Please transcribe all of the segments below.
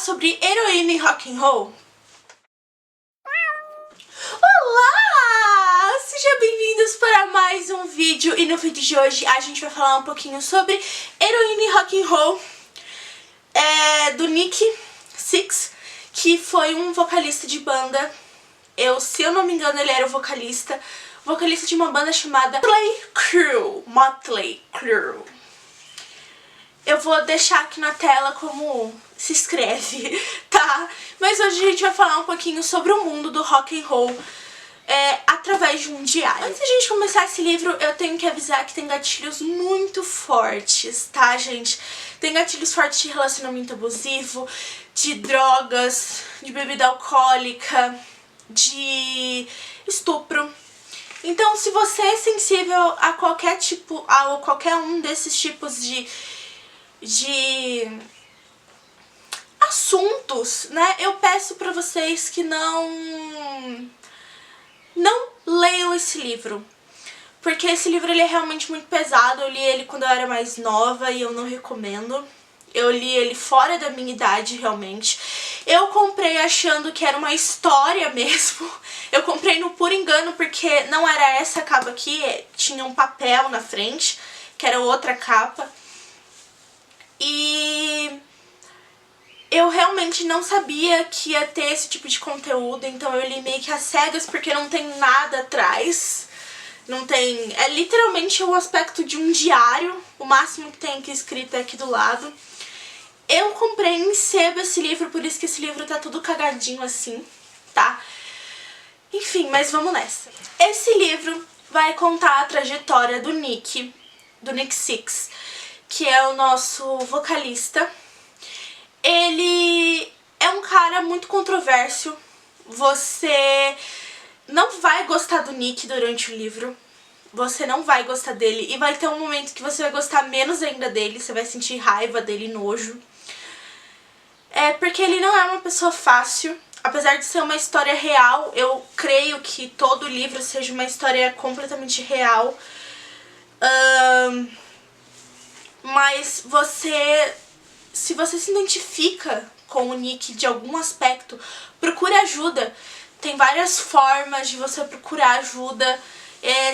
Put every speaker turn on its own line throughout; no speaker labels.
sobre heroína em rock and roll? Olá! Sejam bem-vindos para mais um vídeo, e no vídeo de hoje a gente vai falar um pouquinho sobre heroína em rock and roll do Nikki Sixx, que foi um vocalista de banda. Se eu não me engano, ele era o vocalista de uma banda chamada Motley Crue. Eu vou deixar aqui na tela como se escreve, tá? Mas hoje a gente vai falar um pouquinho sobre o mundo do rock and roll através de um diário. Antes de a gente começar esse livro, eu tenho que avisar que tem gatilhos muito fortes, tá, gente? Tem gatilhos fortes de relacionamento abusivo, de drogas, de bebida alcoólica, de estupro. Então, se você é sensível a qualquer um desses tipos de assuntos, né, eu peço pra vocês que não leiam esse livro, porque esse livro ele é realmente muito pesado. Eu li ele quando eu era mais nova e eu não recomendo. Eu li ele fora da minha idade, realmente. Eu comprei achando que era uma história mesmo. Eu comprei no puro engano, porque não era essa capa aqui, tinha um papel na frente, que era outra capa. E eu realmente não sabia que ia ter esse tipo de conteúdo, então eu li meio que às cegas, porque não tem nada atrás. Não tem... É literalmente o aspecto de um diário, o máximo que tem aqui escrito é aqui do lado. Eu comprei em sebo esse livro, por isso que esse livro tá tudo cagadinho assim, tá? Enfim, mas vamos nessa. Esse livro vai contar a trajetória do Nikki Sixx, que é o nosso vocalista. Ele é um cara muito controverso. Você não vai gostar do Nick durante o livro. Você não vai gostar dele. E vai ter um momento que você vai gostar menos ainda dele. Você vai sentir raiva dele, nojo. Porque ele não é uma pessoa fácil. Apesar de ser uma história real, eu creio que todo o livro seja uma história completamente real. Mas se você se identifica com o Nick de algum aspecto, procure ajuda. Tem várias formas de você procurar ajuda,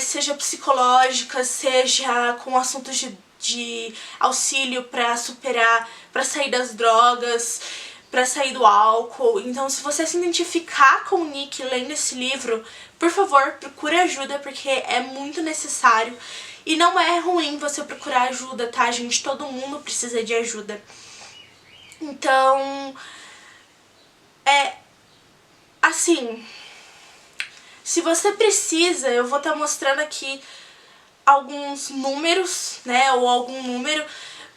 seja psicológica, seja com assuntos de auxílio pra superar, pra sair das drogas, pra sair do álcool. Então, se você se identificar com o Nick lendo esse livro, por favor, procure ajuda, porque é muito necessário. E não é ruim você procurar ajuda, tá, gente? Todo mundo precisa de ajuda. Então, assim, se você precisa, eu vou estar mostrando aqui alguns números, né, ou algum número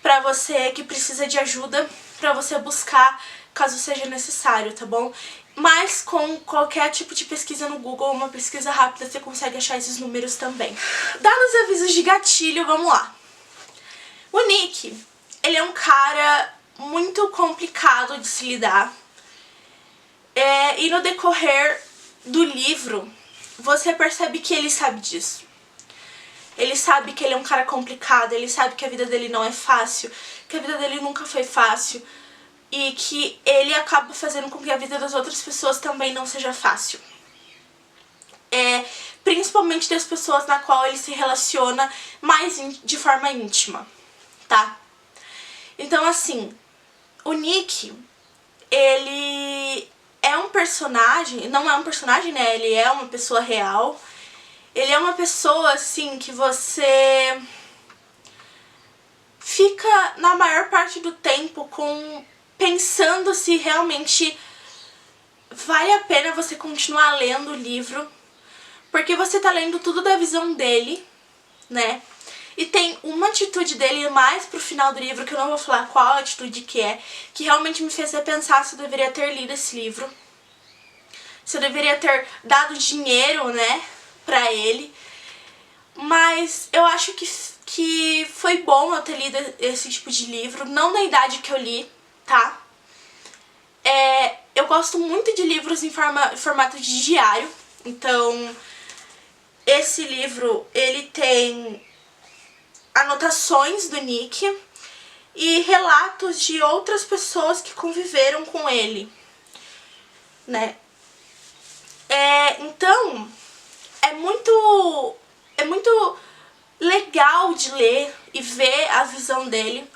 pra você que precisa de ajuda, pra você buscar caso seja necessário, tá bom? Mas com qualquer tipo de pesquisa no Google, uma pesquisa rápida, você consegue achar esses números também. Dados os avisos de gatilho, vamos lá. O Nick, ele é um cara muito complicado de se lidar. E no decorrer do livro, você percebe que ele sabe disso. Ele sabe que ele é um cara complicado, ele sabe que a vida dele não é fácil, que a vida dele nunca foi fácil, e que ele acaba fazendo com que a vida das outras pessoas também não seja fácil. Principalmente das pessoas na qual ele se relaciona mais de forma íntima, tá? Então, assim, o Nick, ele é um personagem, não é um personagem, né? Ele é uma pessoa real. Ele é uma pessoa, assim, que você fica na maior parte do tempo pensando se realmente vale a pena você continuar lendo o livro, porque você tá lendo tudo da visão dele, né? E tem uma atitude dele mais pro final do livro, que eu não vou falar qual atitude que realmente me fez pensar se eu deveria ter lido esse livro. Se eu deveria ter dado dinheiro, né, pra ele. Mas eu acho que foi bom eu ter lido esse tipo de livro, não na idade que eu li, tá? Eu gosto muito de livros em formato de diário, então esse livro, ele tem anotações do Nick, e relatos de outras pessoas que conviveram com ele, né? Então, é muito legal de ler e ver a visão dele.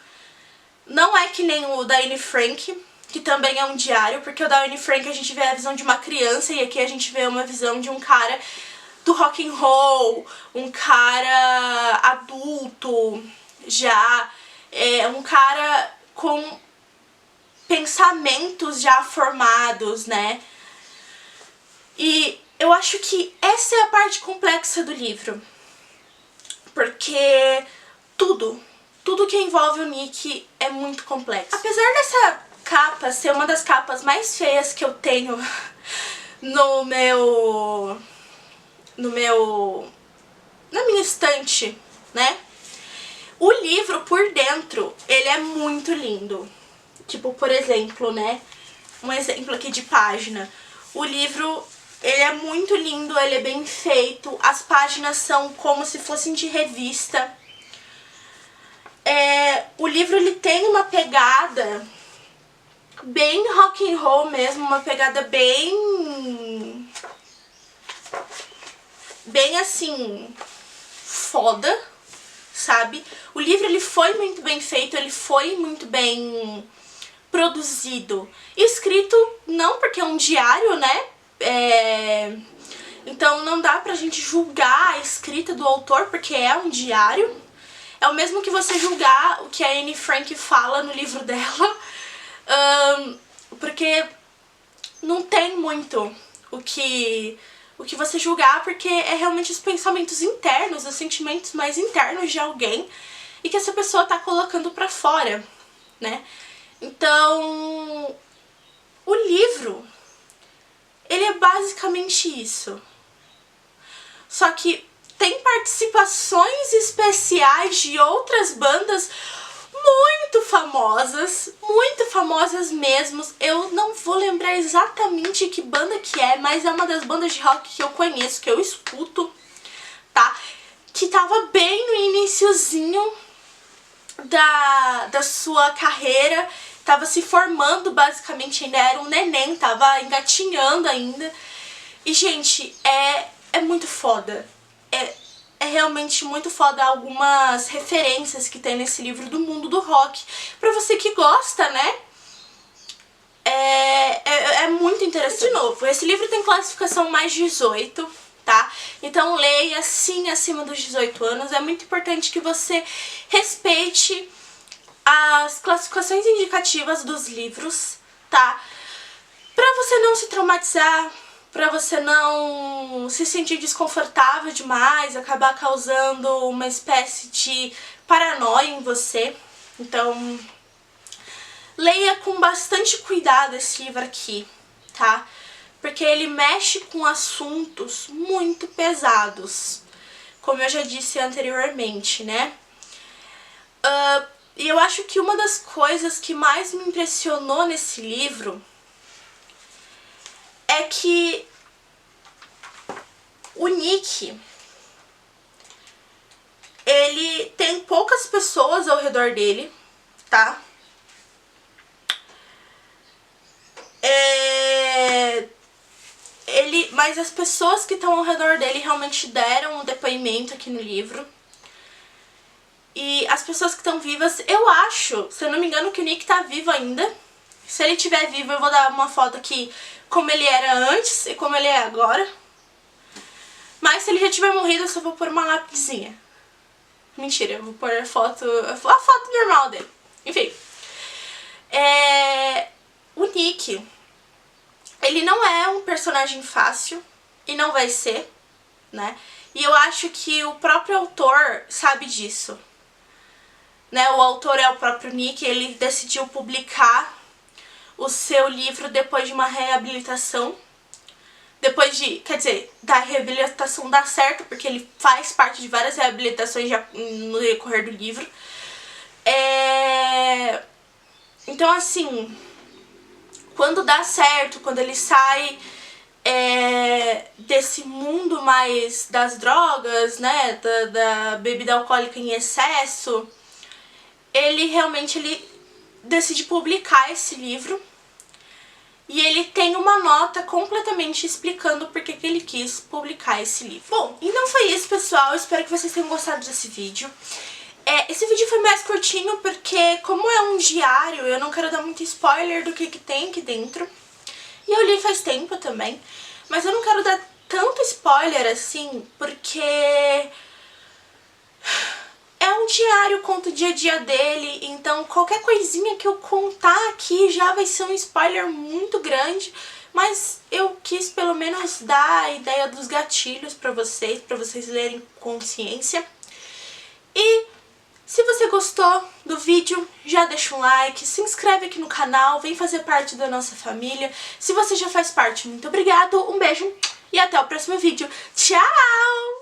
Não é que nem o da Anne Frank, que também é um diário, porque o da Anne Frank a gente vê a visão de uma criança e aqui a gente vê uma visão de um cara do rock and roll, um cara adulto já, um cara com pensamentos já formados, né? E eu acho que essa é a parte complexa do livro, porque tudo que envolve o Nick é muito complexo. Apesar dessa capa ser uma das capas mais feias que eu tenho na minha estante, né? O livro por dentro, ele é muito lindo. Tipo, por exemplo, né? Um exemplo aqui de página. O livro, ele é muito lindo, ele é bem feito. As páginas são como se fossem de revista. O livro, ele tem uma pegada bem rock and roll mesmo, uma pegada bem assim, foda, sabe? O livro, ele foi muito bem feito, ele foi muito bem produzido. Escrito, não porque é um diário, né? Então não dá pra gente julgar a escrita do autor, porque é um diário. É o mesmo que você julgar o que a Anne Frank fala no livro dela, porque não tem muito o que você julgar, porque é realmente os pensamentos internos, os sentimentos mais internos de alguém e que essa pessoa tá colocando pra fora, né? Então, o livro, ele é basicamente isso. Só que tem participações especiais de outras bandas muito famosas mesmo. Eu não vou lembrar exatamente que banda que é, mas é uma das bandas de rock que eu conheço, que eu escuto, tá? Que tava bem no iniciozinho da sua carreira, tava se formando basicamente, ainda era um neném, tava engatinhando ainda. E, gente, é muito foda. É realmente muito foda algumas referências que tem nesse livro do mundo do rock. Pra você que gosta, né? É muito interessante. De novo, esse livro tem classificação mais 18, tá? Então leia sim acima dos 18 anos. É muito importante que você respeite as classificações indicativas dos livros, tá? Pra você não se traumatizar, pra você não se sentir desconfortável demais, acabar causando uma espécie de paranoia em você. Então, leia com bastante cuidado esse livro aqui, tá? Porque ele mexe com assuntos muito pesados, como eu já disse anteriormente, né? E eu acho que uma das coisas que mais me impressionou nesse livro é que o Nick, ele tem poucas pessoas ao redor dele, tá? Mas as pessoas que estão ao redor dele realmente deram um depoimento aqui no livro. E as pessoas que estão vivas, eu acho, se eu não me engano, que o Nick tá vivo ainda. Se ele estiver vivo, eu vou dar uma foto aqui como ele era antes e como ele é agora. Mas se ele já tiver morrido, eu só vou pôr uma lapisinha. Mentira, eu vou pôr a foto normal dele. Enfim. O Nick, ele não é um personagem fácil e não vai ser, né? E eu acho que o próprio autor sabe disso. Né? O autor é o próprio Nick, ele decidiu publicar o seu livro depois de uma reabilitação. Depois de, quer dizer, da reabilitação dar certo, porque ele faz parte de várias reabilitações já no decorrer do livro. Então, assim, quando dá certo, quando ele sai desse mundo mais das drogas, né, da bebida alcoólica em excesso, ele realmente decide publicar esse livro. E ele tem uma nota completamente explicando por que ele quis publicar esse livro. Bom, então foi isso, pessoal. Eu espero que vocês tenham gostado desse vídeo. Esse vídeo foi mais curtinho porque, como é um diário, eu não quero dar muito spoiler do que tem aqui dentro. E eu li faz tempo também. Mas eu não quero dar tanto spoiler assim, porque é um diário, conta o dia a dia dele, então qualquer coisinha que eu contar aqui já vai ser um spoiler muito grande, mas eu quis pelo menos dar a ideia dos gatilhos pra vocês lerem com consciência. E se você gostou do vídeo, já deixa um like, se inscreve aqui no canal, vem fazer parte da nossa família. Se você já faz parte, muito obrigado, um beijo e até o próximo vídeo. Tchau!